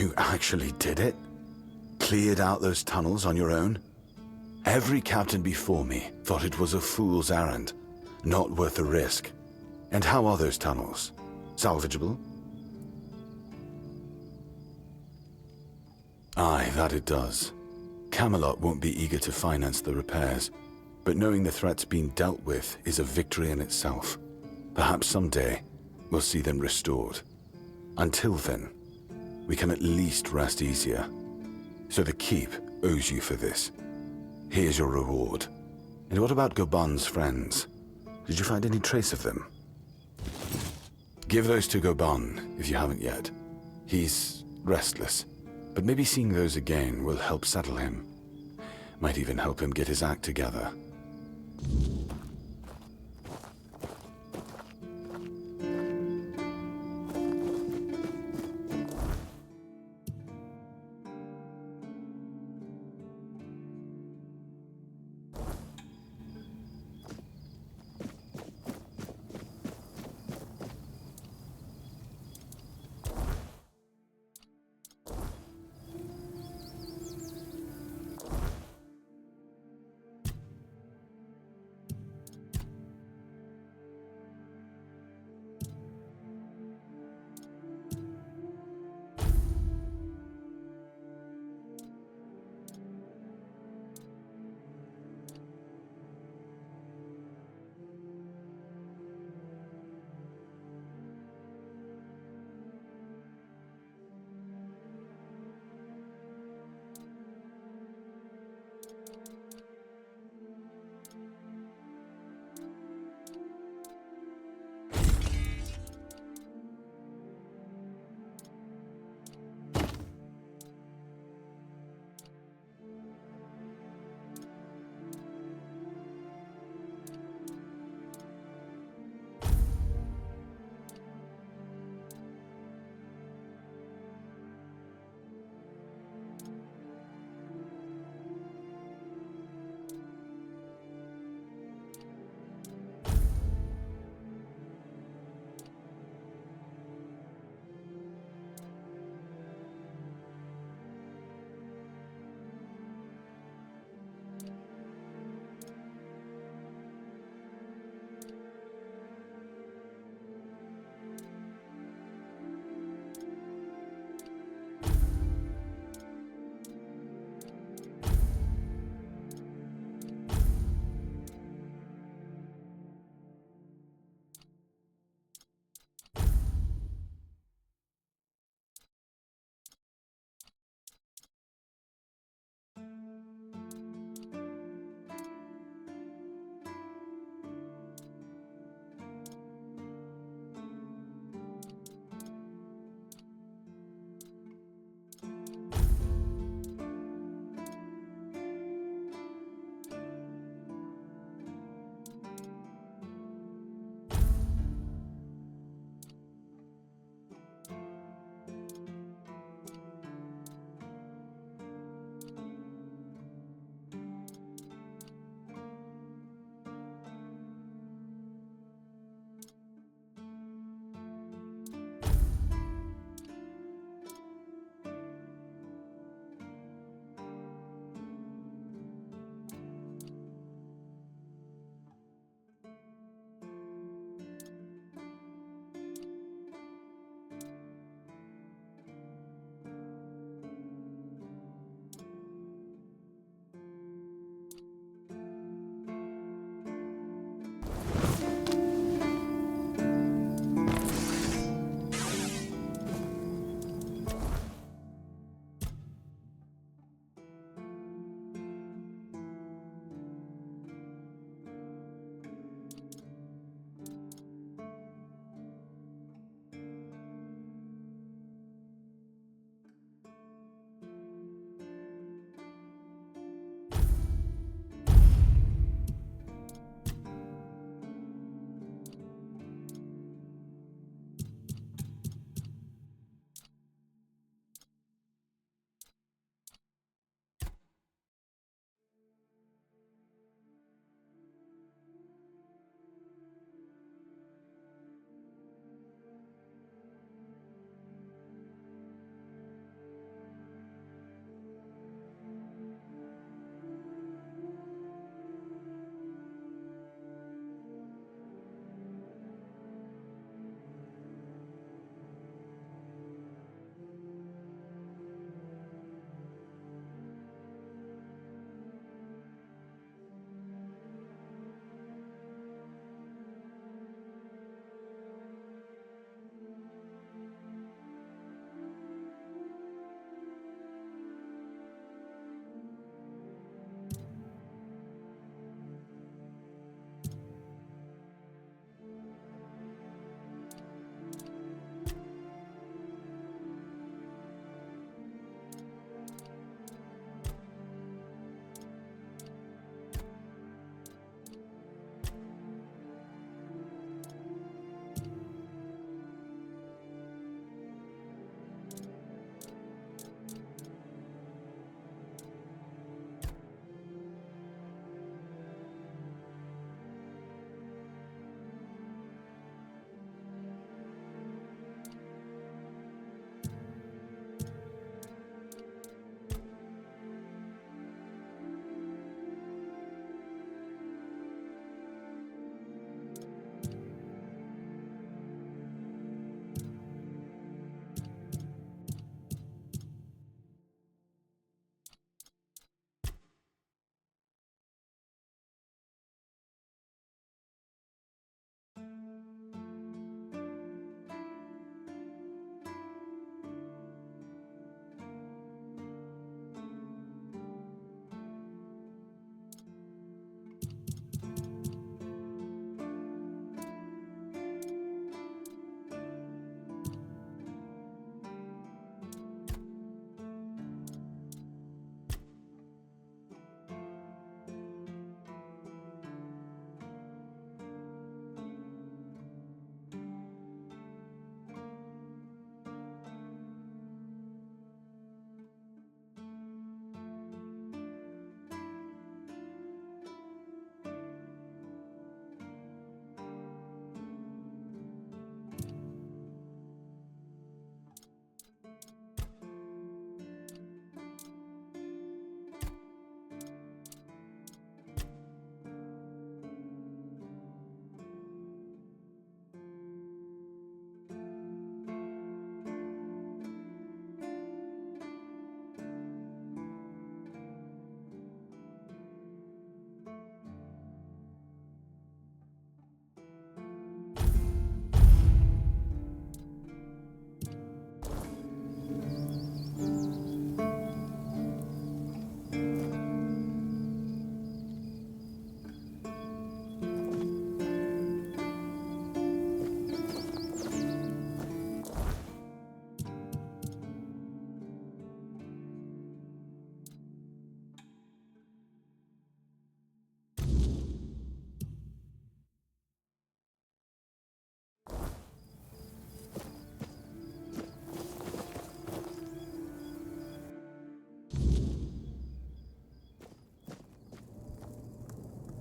You actually did it? Cleared out those tunnels on your own? Every captain before me thought it was a fool's errand, not worth the risk. And how are those tunnels? Salvageable? Aye, that it does. Camelot won't be eager to finance the repairs, but knowing the threat's been dealt with is a victory in itself. Perhaps someday we'll see them restored. Until then, we can at least rest easier. So the Keep owes you for this. Here's your reward. And what about Goban's friends? Did you find any trace of them? Give those to Goban, if you haven't yet. He's restless, but maybe seeing those again will help settle him. Might even help him get his act together.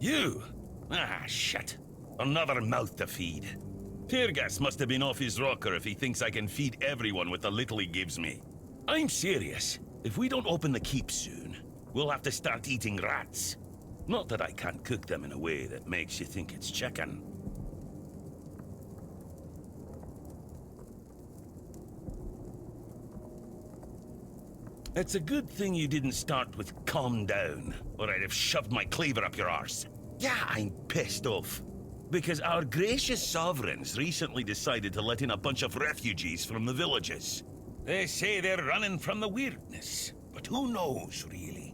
You? Ah, shit. Another mouth to feed. Teargas must have been off his rocker if he thinks I can feed everyone with the little he gives me. I'm serious. If we don't open the keep soon, we'll have to start eating rats. Not that I can't cook them in a way that makes you think it's chicken. It's a good thing you didn't start with calm down, or I'd have shoved my cleaver up your arse. Yeah, I'm pissed off. Because our gracious sovereigns recently decided to let in a bunch of refugees from the villages. They say they're running from the weirdness, but who knows, really?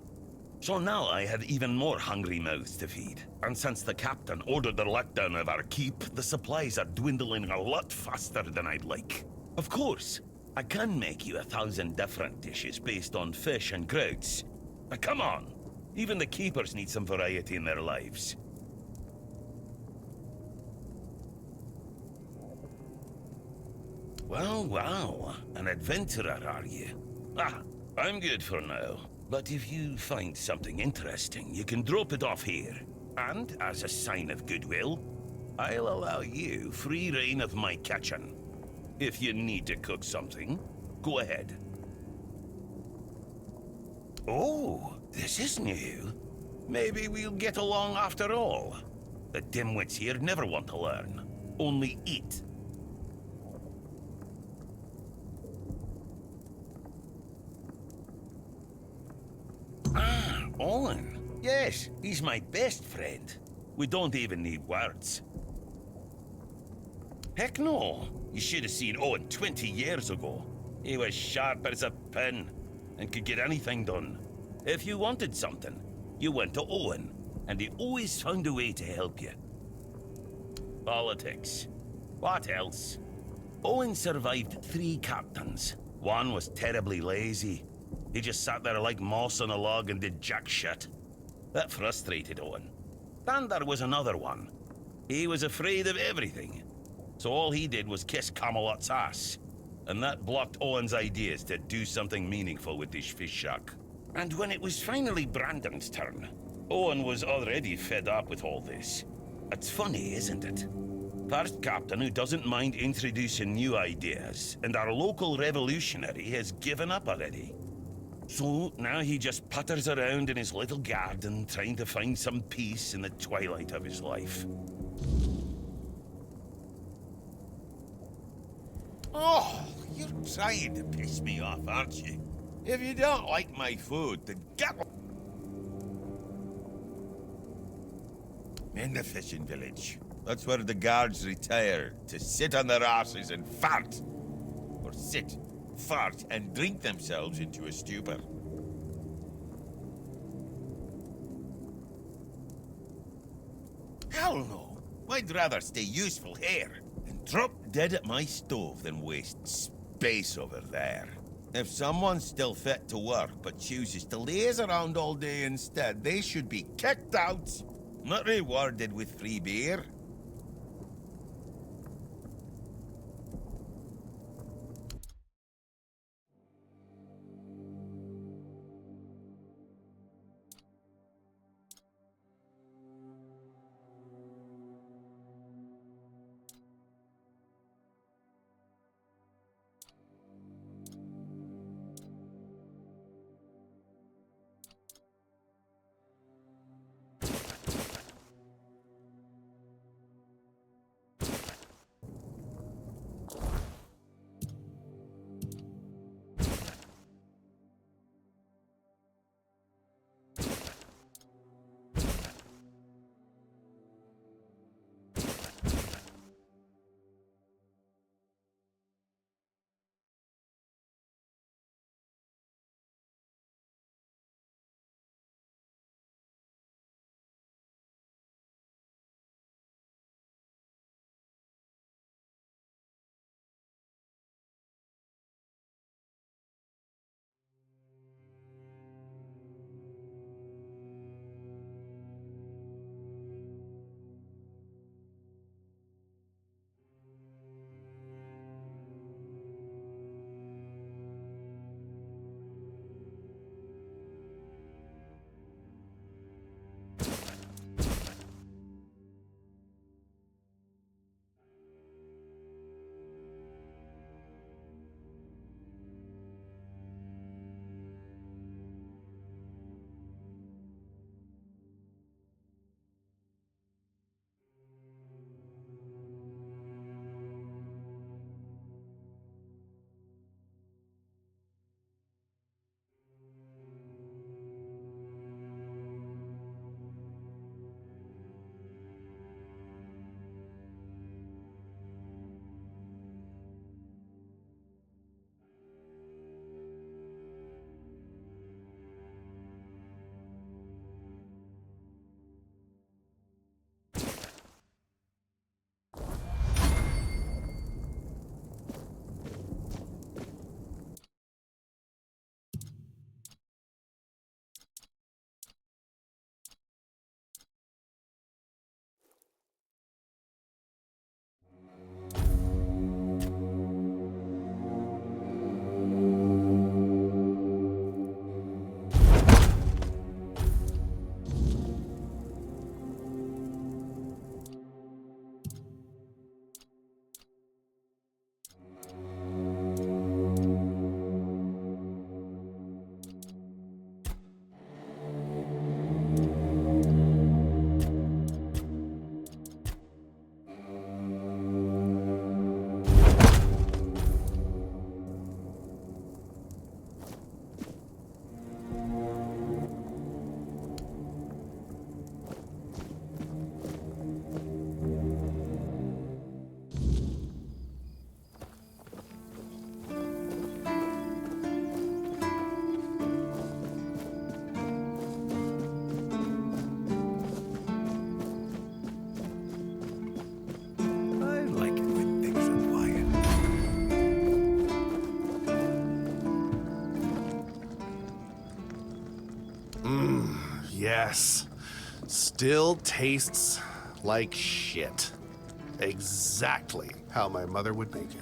So now I have even more hungry mouths to feed. And since the captain ordered the lockdown of our keep, the supplies are dwindling a lot faster than I'd like. Of course, I can make you 1,000 different dishes based on fish and crowds. But come on, even the keepers need some variety in their lives. Well, wow, an adventurer, are you? Ah, I'm good for now. But if you find something interesting, you can drop it off here. And, as a sign of goodwill, I'll allow you free reign of my kitchen. If you need to cook something, go ahead. Oh, this is new. Maybe we'll get along after all. The dimwits here never want to learn, only eat. Ah, Owen. Yes, he's my best friend. We don't even need words. Heck no. You should have seen Owen 20 years ago. He was sharp as a pin and could get anything done. If you wanted something, you went to Owen, and he always found a way to help you. Politics. What else? Owen survived 3 captains. One was terribly lazy. He just sat there like moss on a log and did jack shit. That frustrated Owen. Then there was another one. He was afraid of everything. So all he did was kiss Camelot's ass. And that blocked Owen's ideas to do something meaningful with his fish shack. And when it was finally Brandon's turn, Owen was already fed up with all this. It's funny, isn't it? First captain who doesn't mind introducing new ideas, and our local revolutionary has given up already. So now he just putters around in his little garden trying to find some peace in the twilight of his life. Oh, you're trying to piss me off, aren't you? If you don't like my food, then get in the fishing village. That's where the guards retire to sit on their asses and fart. Or sit, fart, and drink themselves into a stupor. Hell no. I'd rather stay useful here and drop dead at my stove than waste space over there. If someone's still fit to work but chooses to laze around all day instead, they should be kicked out, not rewarded with free beer. Yes. Still tastes like shit. Exactly how my mother would make it.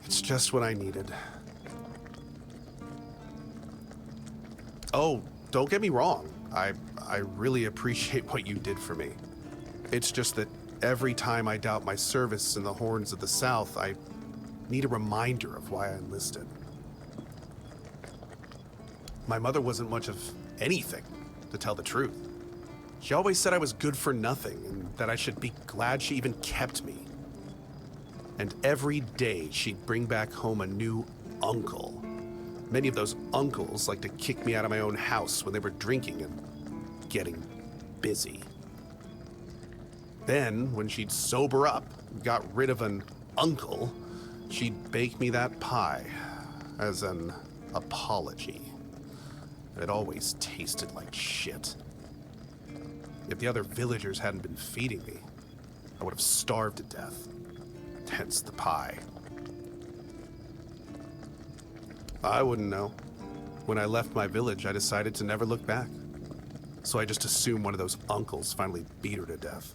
It's just what I needed. Oh, don't get me wrong. I really appreciate what you did for me. It's just that every time I doubt my service in the Horns of the South, I need a reminder of why I enlisted. My mother wasn't much of anything, to tell the truth. She always said I was good for nothing and that I should be glad she even kept me. And every day she'd bring back home a new uncle. Many of those uncles like to kick me out of my own house when they were drinking and getting busy. Then, when she'd sober up and got rid of an uncle, she'd bake me that pie as an apology. It always tasted like shit. If the other villagers hadn't been feeding me, I would have starved to death. Hence the pie. I wouldn't know. When I left my village, I decided to never look back. So I just assumed one of those uncles finally beat her to death.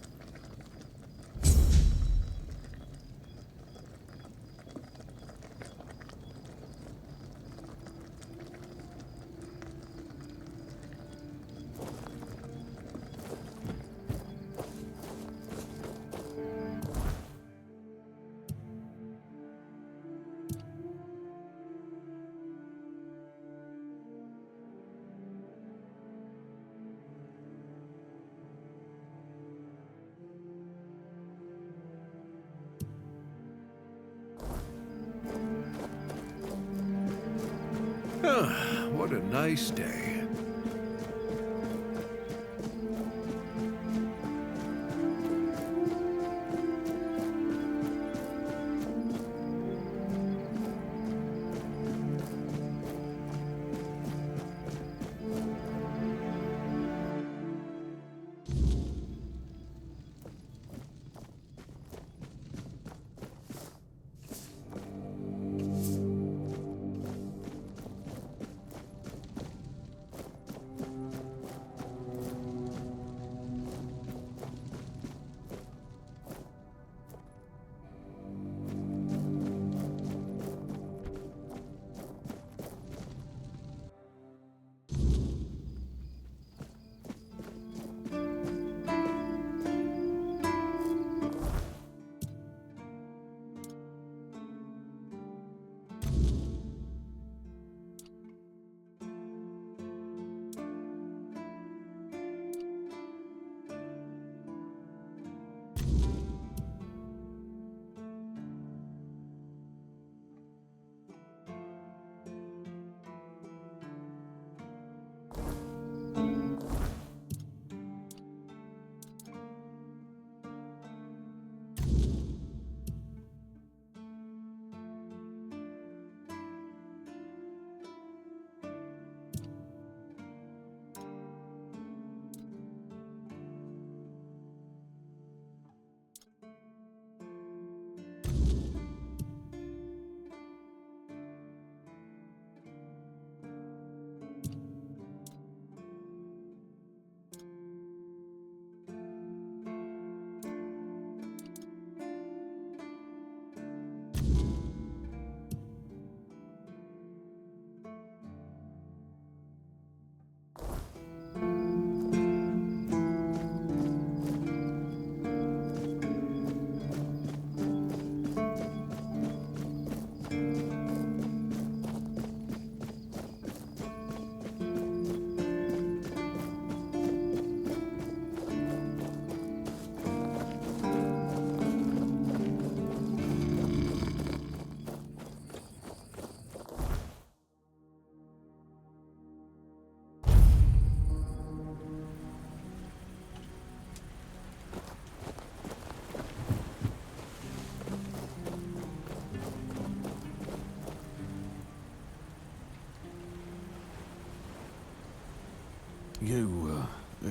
What a nice day.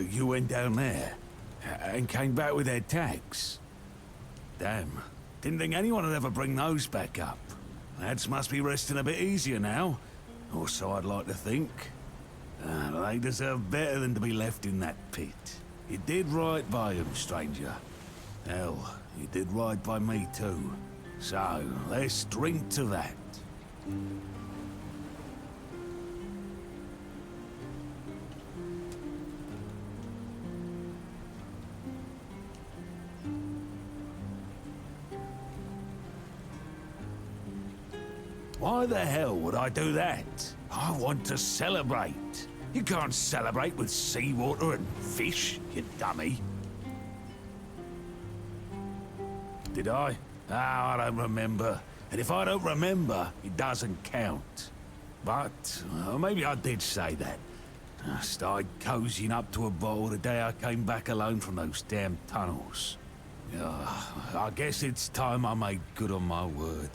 You went down there and came back with their tags. Damn, didn't think anyone would ever bring those back up. Lads must be resting a bit easier now, or so I'd like to think. They deserve better than to be left in that pit. You did right by them, stranger. Hell, you did right by me too. So, let's drink to that. Why the hell would I do that? I want to celebrate. You can't celebrate with seawater and fish, you dummy. Did I? Ah, I don't remember. And if I don't remember, it doesn't count. But maybe I did say that. I started cozying up to a bottle the day I came back alone from those damn tunnels. I guess it's time I made good on my word.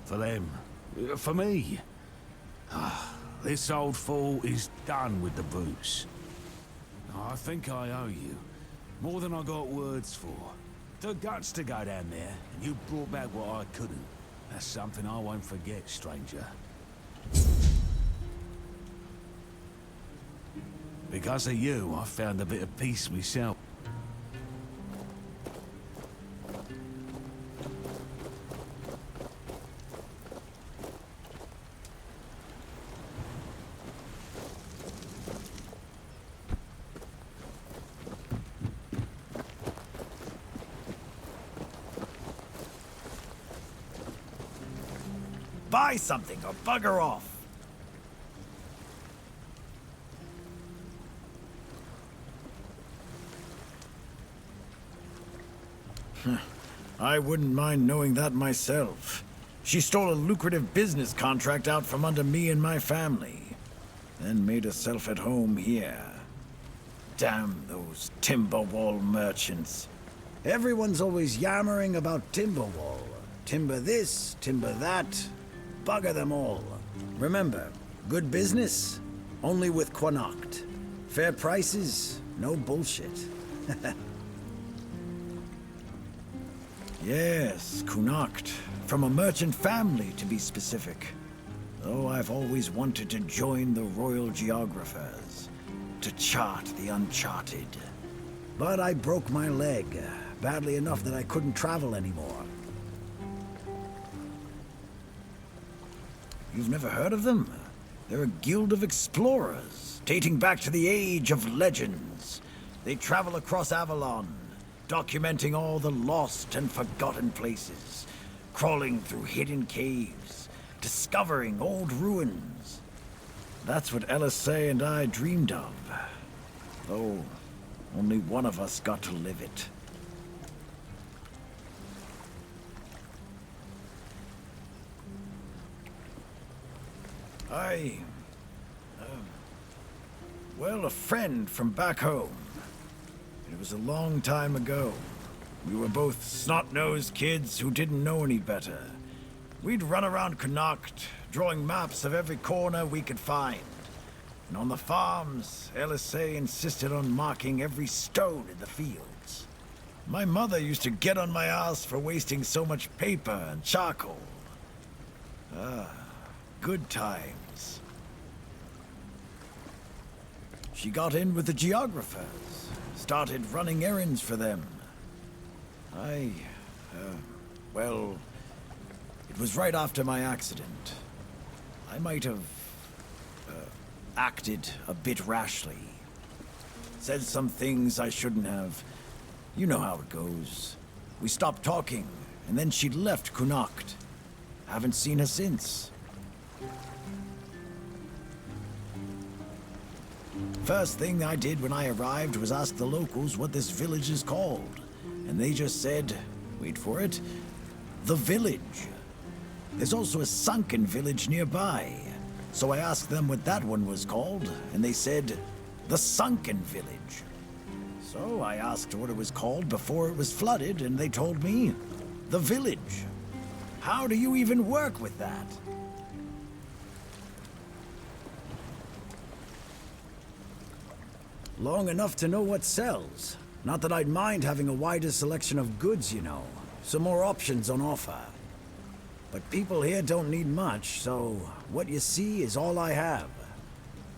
For them. For me. This old fool is done with the booze. I think I owe you. More than I got words for. The guts to go down there, and you brought back what I couldn't. That's something I won't forget, stranger. Because of you, I found a bit of peace myself. Buy something or bugger off. I wouldn't mind knowing that myself. She stole a lucrative business contract out from under me and my family, then made herself at home here. Damn those Timberwall merchants. Everyone's always yammering about Timberwall. Timber this, timber that. Bugger them all. Remember, good business, only with Connacht. Fair prices, no bullshit. Yes, Connacht. From a merchant family, to be specific. Though I've always wanted to join the Royal Geographers, to chart the uncharted. But I broke my leg, badly enough that I couldn't travel anymore. You've never heard of them? They're a guild of explorers, dating back to the age of legends. They travel across Avalon, documenting all the lost and forgotten places, crawling through hidden caves, discovering old ruins. That's what LSA and I dreamed of, though only one of us got to live it. Well, a friend from back home. It was a long time ago. We were both snot-nosed kids who didn't know any better. We'd run around Connacht, drawing maps of every corner we could find. And on the farms, LSA insisted on marking every stone in the fields. My mother used to get on my ass for wasting so much paper and charcoal. Good times. She got in with the geographers, started running errands for them. Well, it was right after my accident. I might have acted a bit rashly. Said some things I shouldn't have. You know how it goes. We stopped talking, and then she left Connacht. Haven't seen her since. First thing I did when I arrived was ask the locals what this village is called. And they just said, wait for it, the village. There's also a sunken village nearby. So I asked them what that one was called, and they said, the Sunken Village. So I asked what it was called before it was flooded, and they told me, the village. How do you even work with that? Long enough to know what sells. Not that I'd mind having a wider selection of goods, you know. Some more options on offer. But people here don't need much, so what you see is all I have.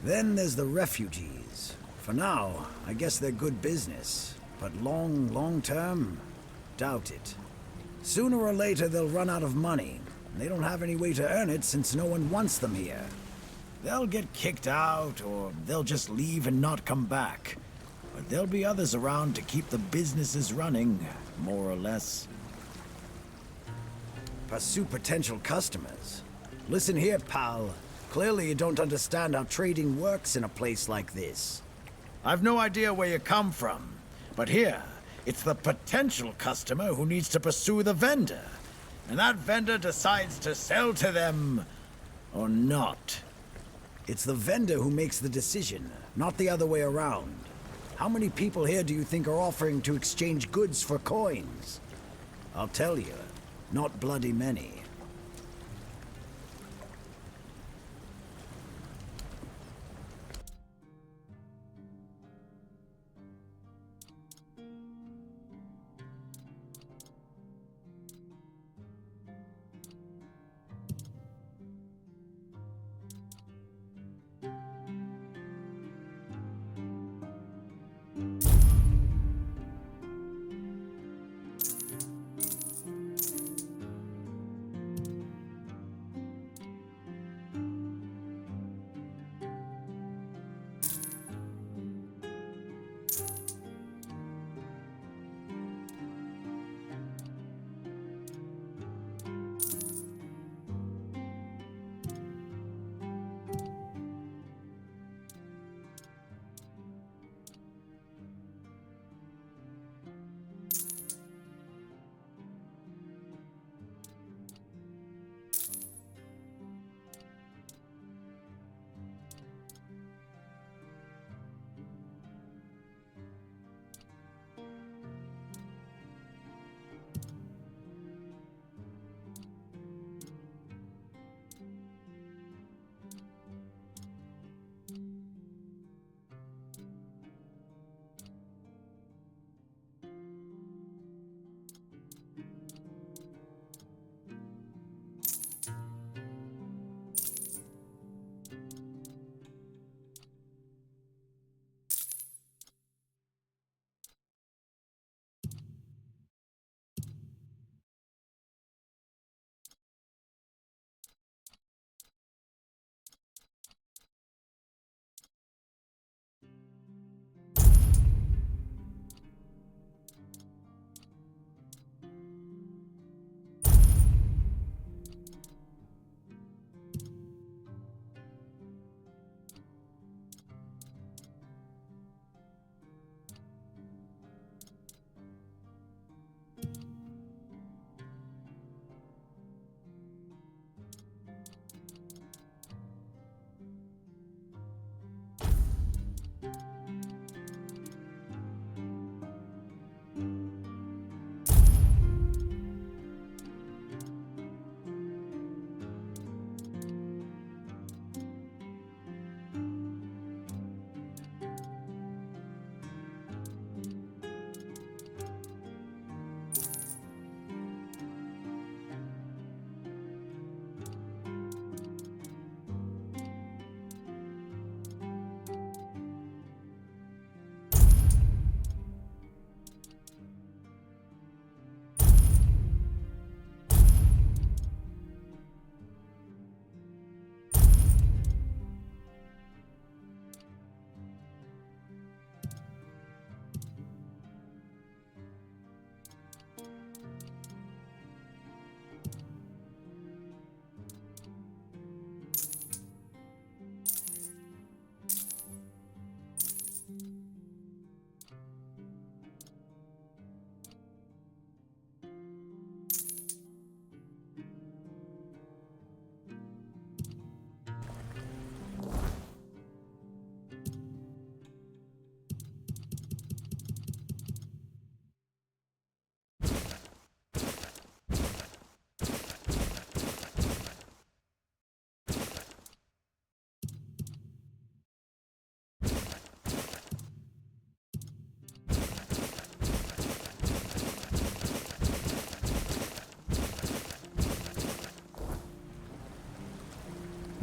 Then there's the refugees. For now, I guess they're good business. But long term? Doubt it. Sooner or later, they'll run out of money. They don't have any way to earn it since no one wants them here. They'll get kicked out, or they'll just leave and not come back. But there'll be others around to keep the businesses running, more or less. Pursue potential customers. Listen here, pal. Clearly you don't understand how trading works in a place like this. I've no idea where you come from, but here, it's the potential customer who needs to pursue the vendor. And that vendor decides to sell to them, or not. It's the vendor who makes the decision, not the other way around. How many people here do you think are offering to exchange goods for coins? I'll tell you, not bloody many.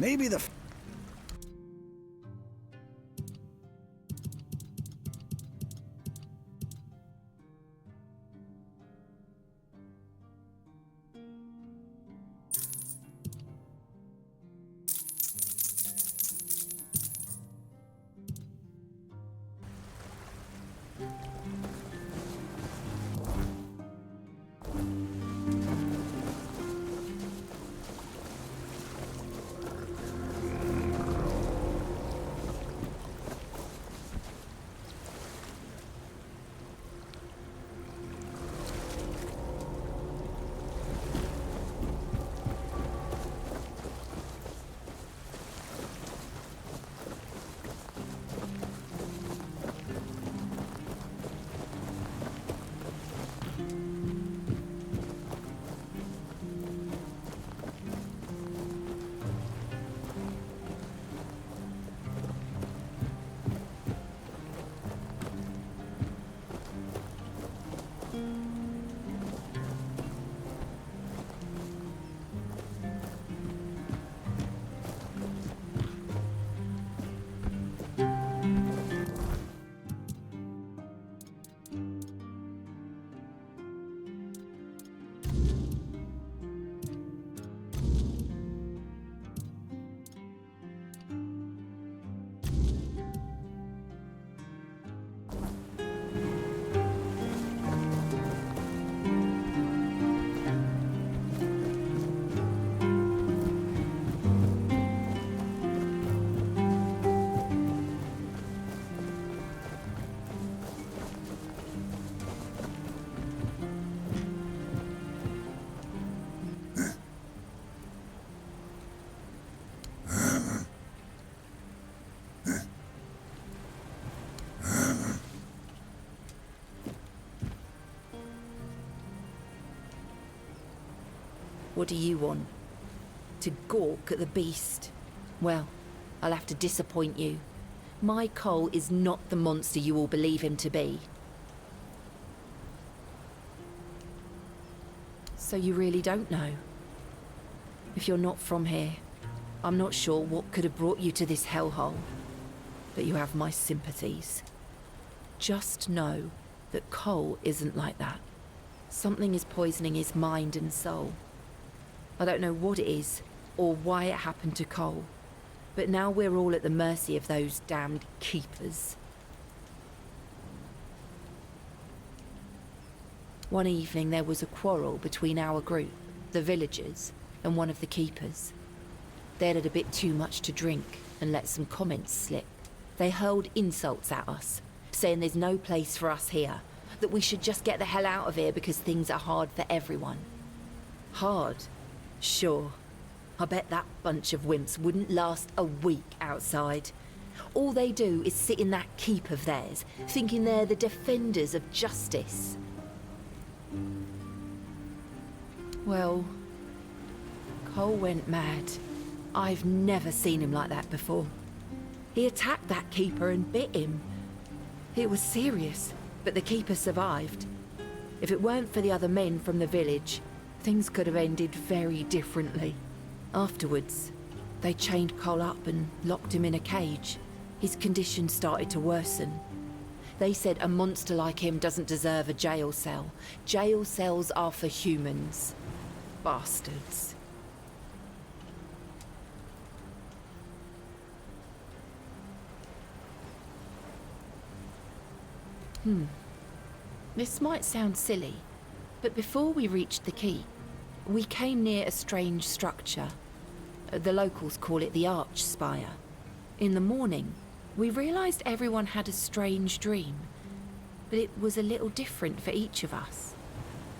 Maybe the What do you want? To gawk at the beast? Well, I'll have to disappoint you. My Cole is not the monster you all believe him to be. So you really don't know? If you're not from here, I'm not sure what could have brought you to this hellhole. But you have my sympathies. Just know that Cole isn't like that. Something is poisoning his mind and soul. I don't know what it is, or why it happened to Cole. But now we're all at the mercy of those damned keepers. One evening there was a quarrel between our group, the villagers, and one of the keepers. They'd had a bit too much to drink and let some comments slip. They hurled insults at us, saying there's no place for us here, that we should just get the hell out of here because things are hard for everyone. Hard? Sure. I bet that bunch of wimps wouldn't last a week outside. All they do is sit in that keep of theirs, thinking they're the defenders of justice. Well, Cole went mad. I've never seen him like that before. He attacked that keeper and bit him. It was serious, but the keeper survived. If it weren't for the other men from the village, things could have ended very differently. Afterwards, they chained Cole up and locked him in a cage. His condition started to worsen. They said a monster like him doesn't deserve a jail cell. Jail cells are for humans. Bastards. This might sound silly, but before we reached the keep, we came near a strange structure. The locals call it the Arch Spire. In the morning, we realized everyone had a strange dream, but it was a little different for each of us.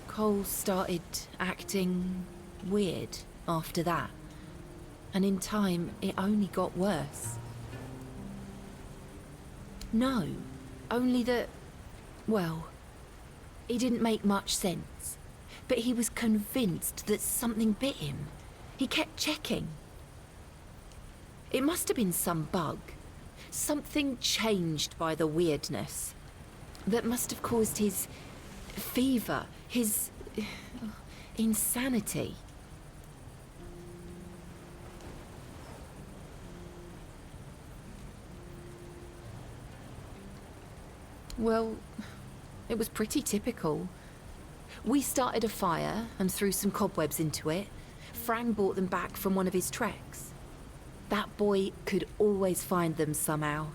Cole started acting weird after that, and in time, it only got worse. No, only that, well, it didn't make much sense, but he was convinced that something bit him. He kept checking. It must have been some bug. Something changed by the weirdness. That must have caused his fever, his insanity. Well, it was pretty typical. We started a fire and threw some cobwebs into it. Fran brought them back from one of his treks. That boy could always find them somehow.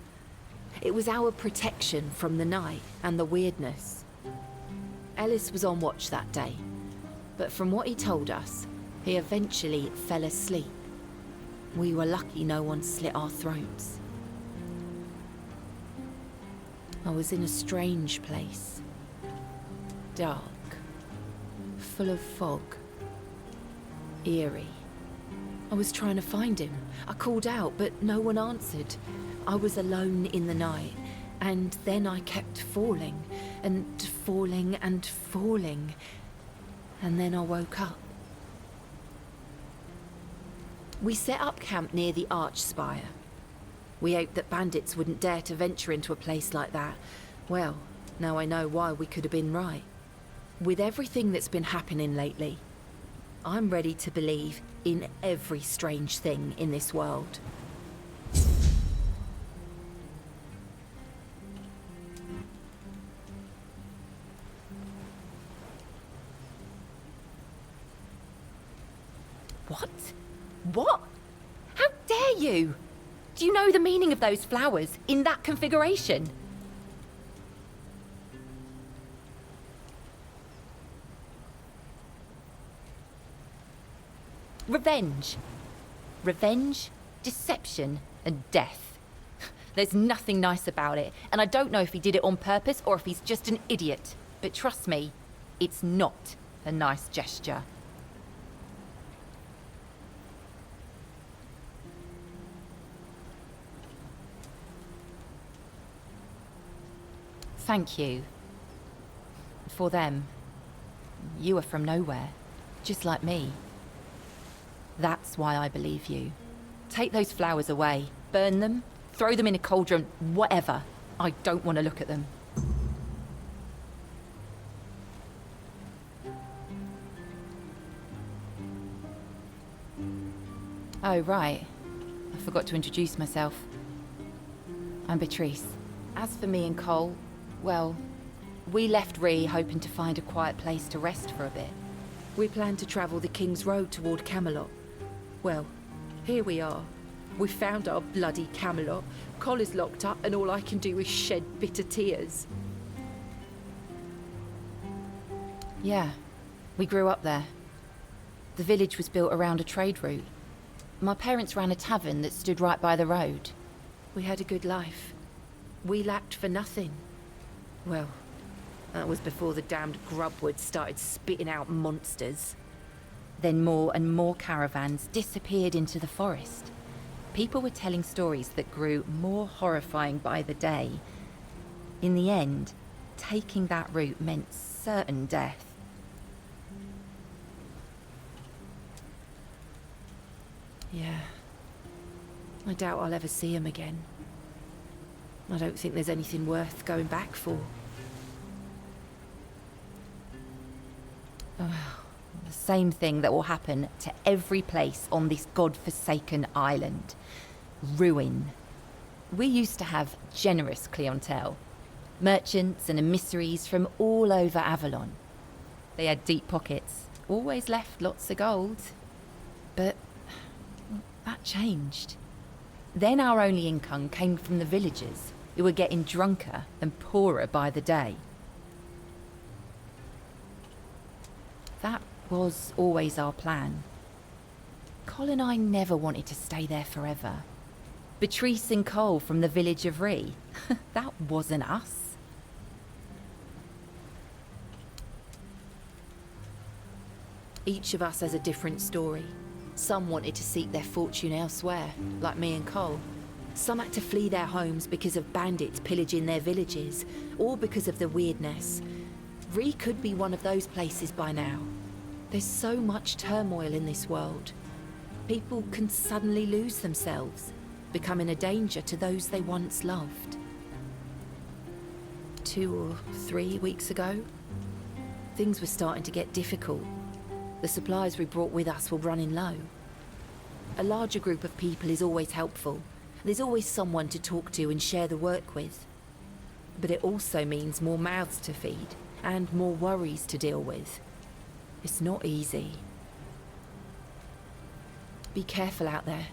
It was our protection from the night and the weirdness. Ellis was on watch that day, but from what he told us, he eventually fell asleep. We were lucky no one slit our throats. I was in a strange place. Dark. Full of fog. Eerie. I was trying to find him. I called out, but no one answered. I was alone in the night, and then I kept falling, and falling, and falling. And then I woke up. We set up camp near the Arch Spire. We hoped that bandits wouldn't dare to venture into a place like that. Well, now I know why we could have been right. With everything that's been happening lately, I'm ready to believe in every strange thing in this world. What? What? How dare you? Do you know the meaning of those flowers in that configuration? Revenge. Revenge, deception, and death. There's nothing nice about it, and I don't know if he did it on purpose or if he's just an idiot. But trust me, it's not a nice gesture. Thank you. For them. You are from nowhere, just like me. That's why I believe you. Take those flowers away. Burn them. Throw them in a cauldron. Whatever. I don't want to look at them. Oh, right. I forgot to introduce myself. I'm Beatrice. As for me and Cole, well, we left Ree hoping to find a quiet place to rest for a bit. We planned to travel the King's Road toward Camelot. Well, here we are. We found our bloody Camelot. Cole is locked up and all I can do is shed bitter tears. Yeah, we grew up there. The village was built around a trade route. My parents ran a tavern that stood right by the road. We had a good life. We lacked for nothing. Well, that was before the damned grubwood started spitting out monsters. Then more and more caravans disappeared into the forest. People were telling stories that grew more horrifying by the day. In the end, taking that route meant certain death. Yeah. I doubt I'll ever see him again. I don't think there's anything worth going back for. The same thing that will happen to every place on this godforsaken island. Ruin. We used to have generous clientele. Merchants and emissaries from all over Avalon. They had deep pockets, always left lots of gold. But that changed. Then our only income came from the villagers, who were getting drunker and poorer by the day. That was always our plan. Cole and I never wanted to stay there forever. Beatrice and Cole from the village of Ree, that wasn't us. Each of us has a different story. Some wanted to seek their fortune elsewhere, like me and Cole. Some had to flee their homes because of bandits pillaging their villages, or because of the weirdness. Ree could be one of those places by now. There's so much turmoil in this world. People can suddenly lose themselves, becoming a danger to those they once loved. 2 or 3 weeks ago, things were starting to get difficult. The supplies we brought with us were running low. A larger group of people is always helpful. There's always someone to talk to and share the work with. But it also means more mouths to feed and more worries to deal with. It's not easy. Be careful out there.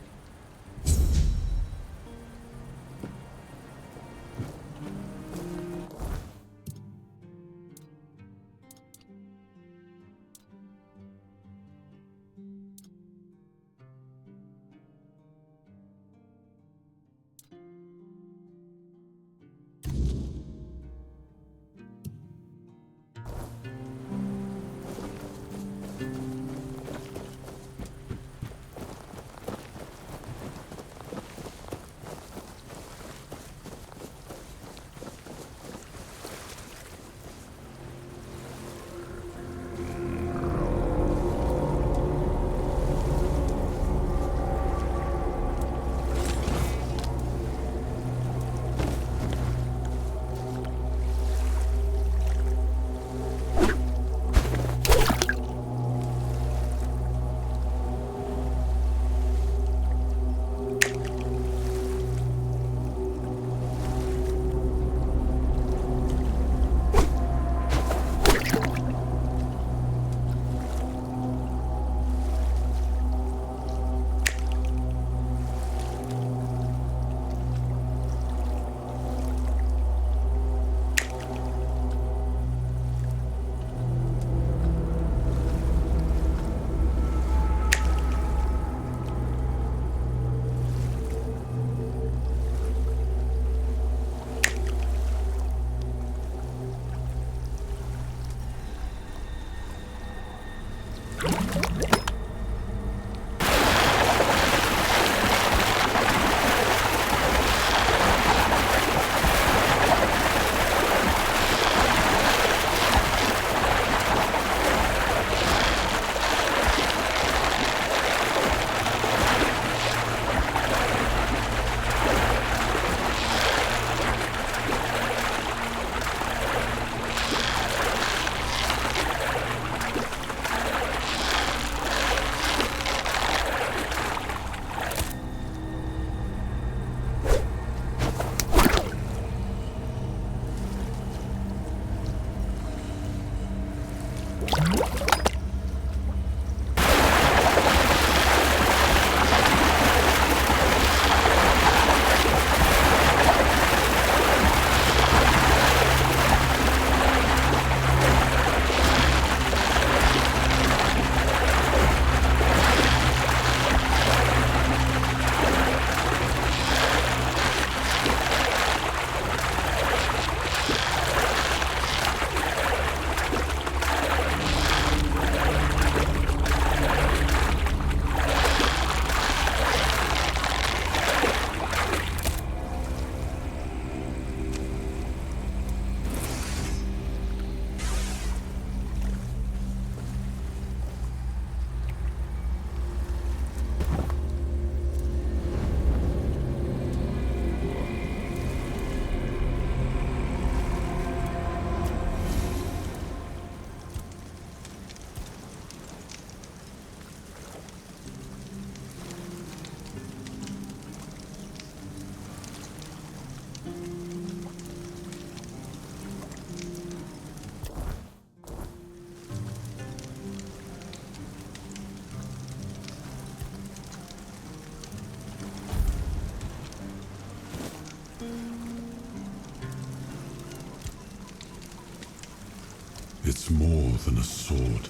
It's more than a sword.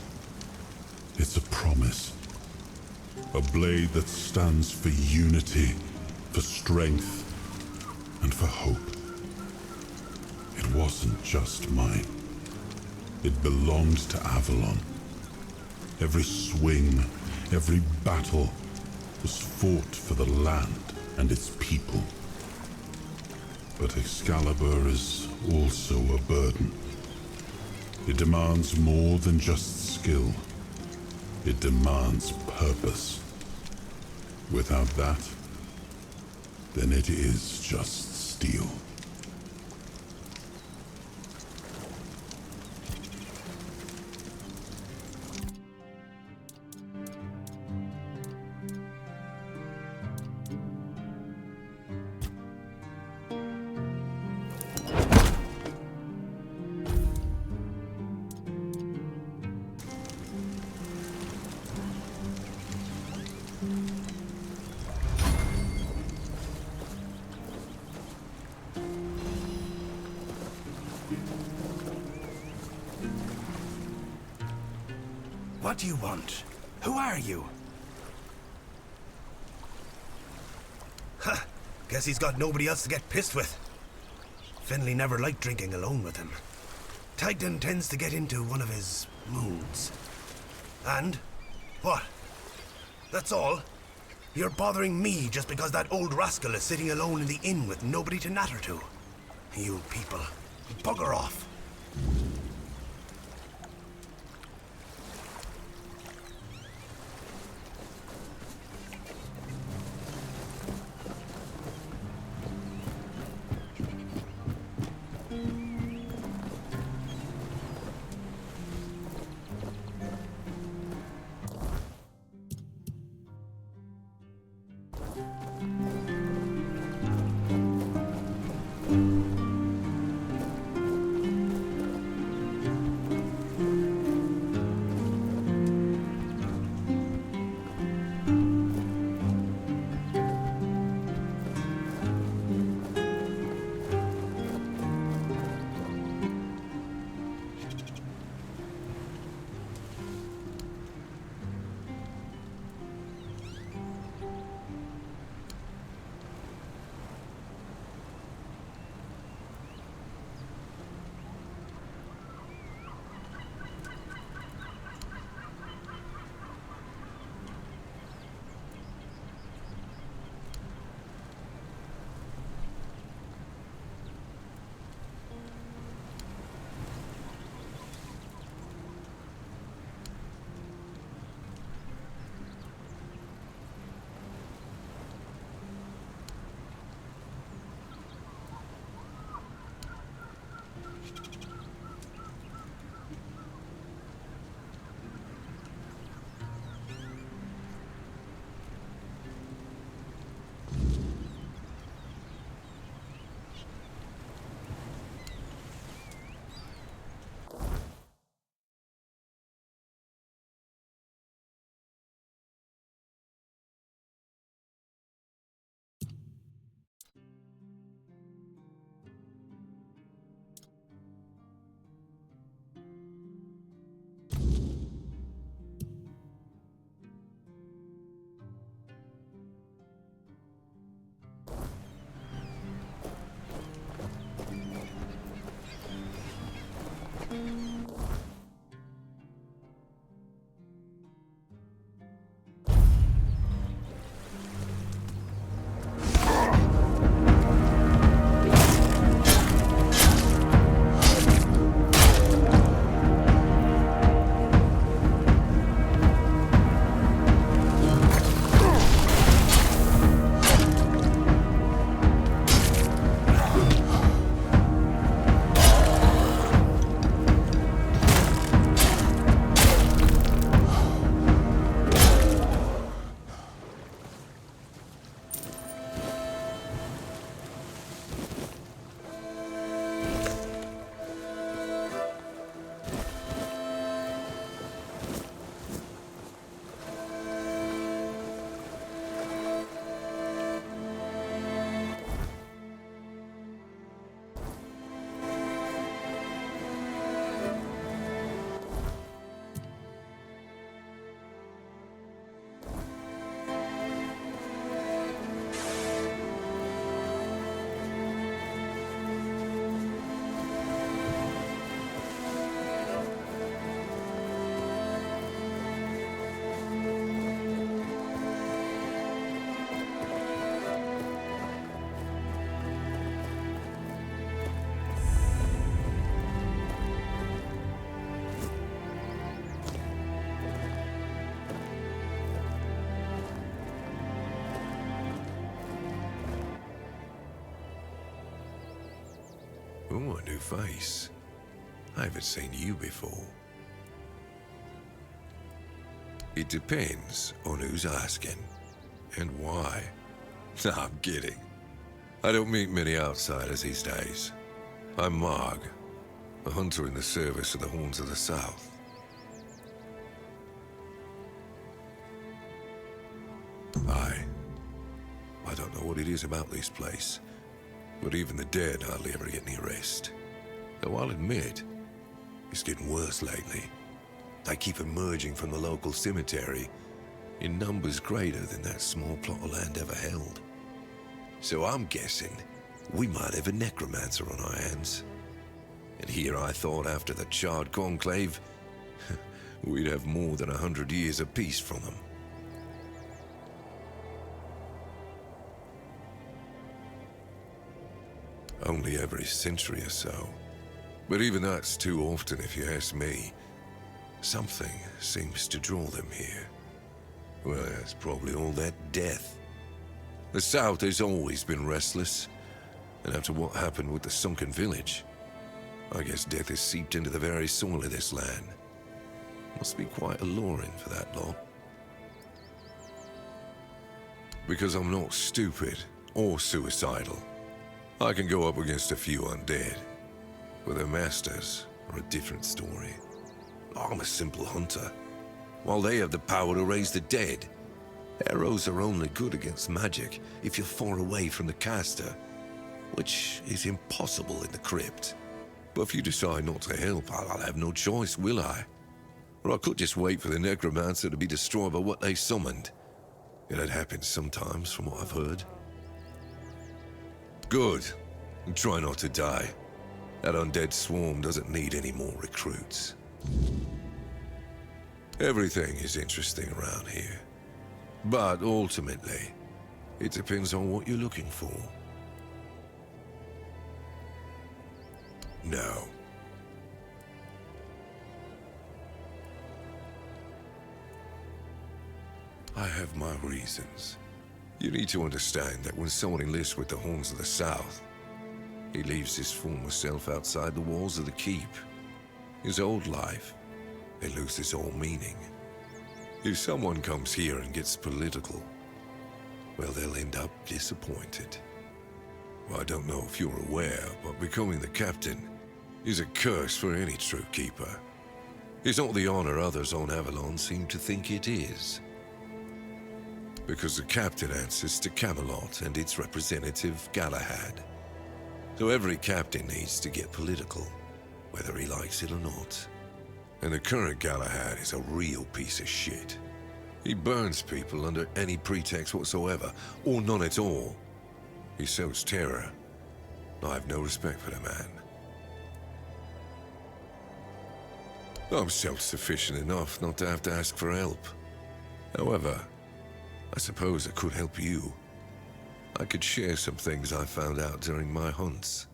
It's a promise. A blade that stands for unity, for strength, and for hope. It wasn't just mine. It belonged to Avalon. Every swing, every battle was fought for the land and its people. But Excalibur is also a burden. It demands more than just skill. It demands purpose. Without that, then it is just steel. What do you want? Who are you? Ha! Guess he's got nobody else to get pissed with. Finley never liked drinking alone with him. Tagden tends to get into one of his moods. And? What? That's all? You're bothering me just because that old rascal is sitting alone in the inn with nobody to natter to. You people, bugger off. You're a new face. I haven't seen you before. It depends on who's asking and why. Nah, I'm kidding. I don't meet many outsiders these days. I'm Marg, a hunter in the service of the Horns of the South. I don't know what it is about this place, but even the dead hardly ever get any rest. Though I'll admit, it's getting worse lately. They keep emerging from the local cemetery in numbers greater than that small plot of land ever held. So I'm guessing we might have a necromancer on our hands. And here I thought after the charred conclave, we'd have more than 100 years of peace from them. Only every century or so. But even that's too often if you ask me. Something seems to draw them here. Well, that's probably all that death. The South has always been restless. And after what happened with the sunken village, I guess death has seeped into the very soil of this land. Must be quite alluring for that lot. Because I'm not stupid or suicidal. I can go up against a few undead, but their masters are a different story. I'm a simple hunter, while they have the power to raise the dead. Arrows are only good against magic if you're far away from the caster, which is impossible in the crypt. But if you decide not to help, I'll have no choice, will I? Or I could just wait for the necromancer to be destroyed by what they summoned. It happens sometimes, from what I've heard. Good. Try not to die. That undead swarm doesn't need any more recruits. Everything is interesting around here. But ultimately, it depends on what you're looking for. No. I have my reasons. You need to understand that when someone enlists with the Horns of the South, he leaves his former self outside the walls of the keep. His old life, it loses all meaning. If someone comes here and gets political, well, they'll end up disappointed. Well, I don't know if you're aware, but becoming the captain is a curse for any true keeper. It's not the honor others on Avalon seem to think it is. Because the captain answers to Camelot and its representative, Galahad. So every captain needs to get political, whether he likes it or not. And the current Galahad is a real piece of shit. He burns people under any pretext whatsoever, or none at all. He sows terror. I have no respect for the man. I'm self-sufficient enough not to have to ask for help. However, I suppose I could help you. I could share some things I found out during my hunts.